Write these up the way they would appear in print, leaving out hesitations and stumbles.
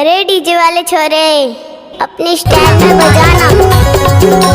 अरे डीजे वाले छोरे, अपनी स्टाइल में बजाना।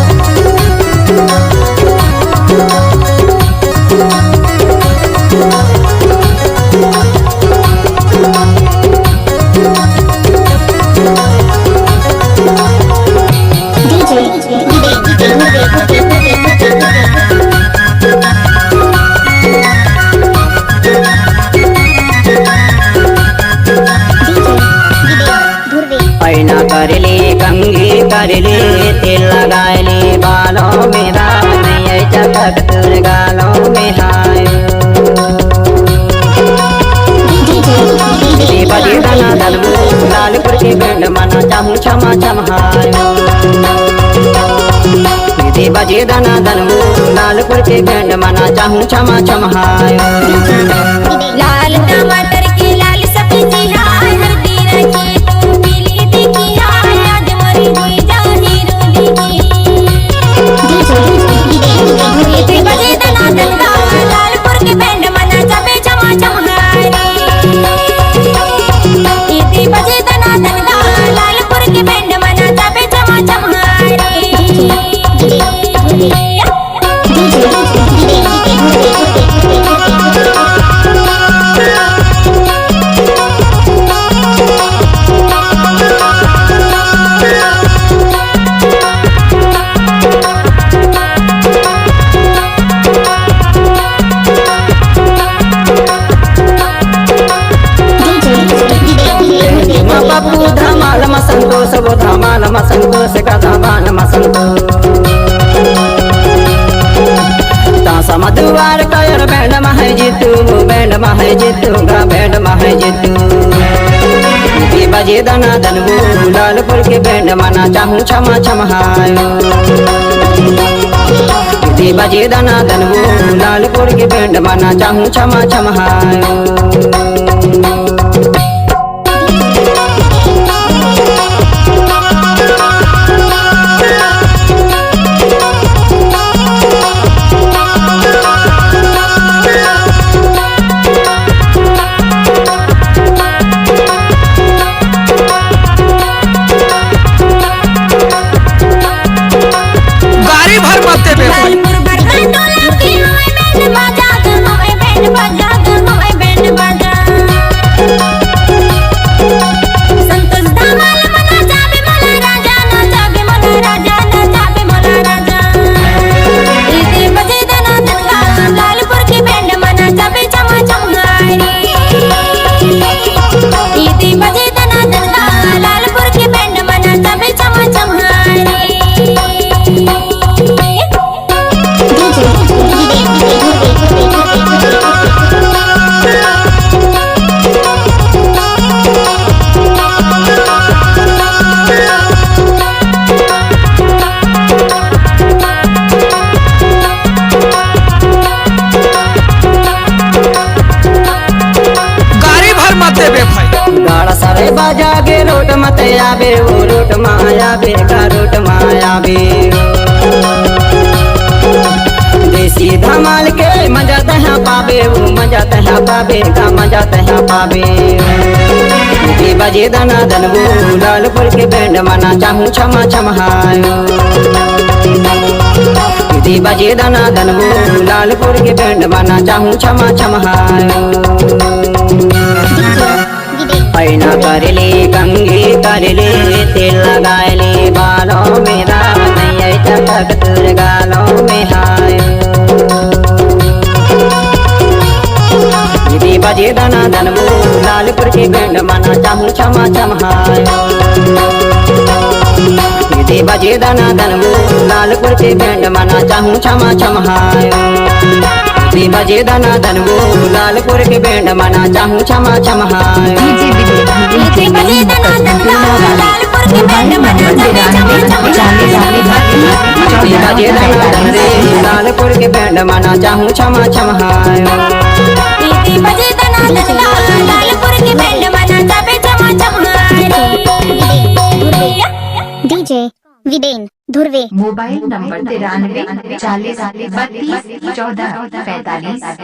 पैना करले कंघी करले तेल लगाले बालों में राय चटक तुर गालों में हाय बजे दाना दलबू लालपुर के बैंड मना चाहूँ क्षमा चमहाय बजे दाना दलबू लालपुर के बैंड मना चाहूँ क्षमा चमहाय लाल टमाटर की लाल सब्जी हाय हल्दी रखी लालपुर के बैंड मना चबे चमा चमहारी बजे दना दंगा लालपुर के बैंड मना चबे चमा चमहारी धमाल मसंतोष वो धमाल मसंतोष का धमाल मसंतोष तासा मधुवार कयर बैंड महे जीतू बैंड महे जीतू गा बैंड महे जीतू ये बजे दना दनबू लालपुर के बैंड मना चाहूँ क्षमा चमहायो ये बजे दना दनबू लालपुर के बैंड मना चाहूँ क्षमा चमहायो बाजा गे रोट मत आबे वो रोट माया बे का रोट माया बे देसी धमाल के मजा तहाँ पाबे वो मजा तहाँ पाबे का मजा तहाँ पाबे ये बजे दना दनबू लालपुर के बैंड मना चाहूँ क्षमा चमहायो ये बजे दना दनबू लालपुर के बैंड मना चाहूँ क्षमा चमहायो पैना करले कंघी करले तेल लगाले बालों में राय चटक तुर गालों में हाय बजे दना दनबू लालपुर के बैंड मना चाहूँ क्षमा चमहाय बजे दना दनबू लालपुर के बैंड मना चाहूँ क्षमा चमहाय बजे दना दनबू लालपुर के बैंड मना चाहूँ क्षमा चमहाय बजे दना दंगा लालपुर के बैंड मना चबे चमा चमहारी बजे दना दनरे लालपुर के बैंड मना चाहूँ क्षमा चमहाय बजे दना दंगा लालपुर के बैंड मना चबे चमा चमहारी डीजे विदेन धुर्वे। Mobile number 93 40 32 14 45।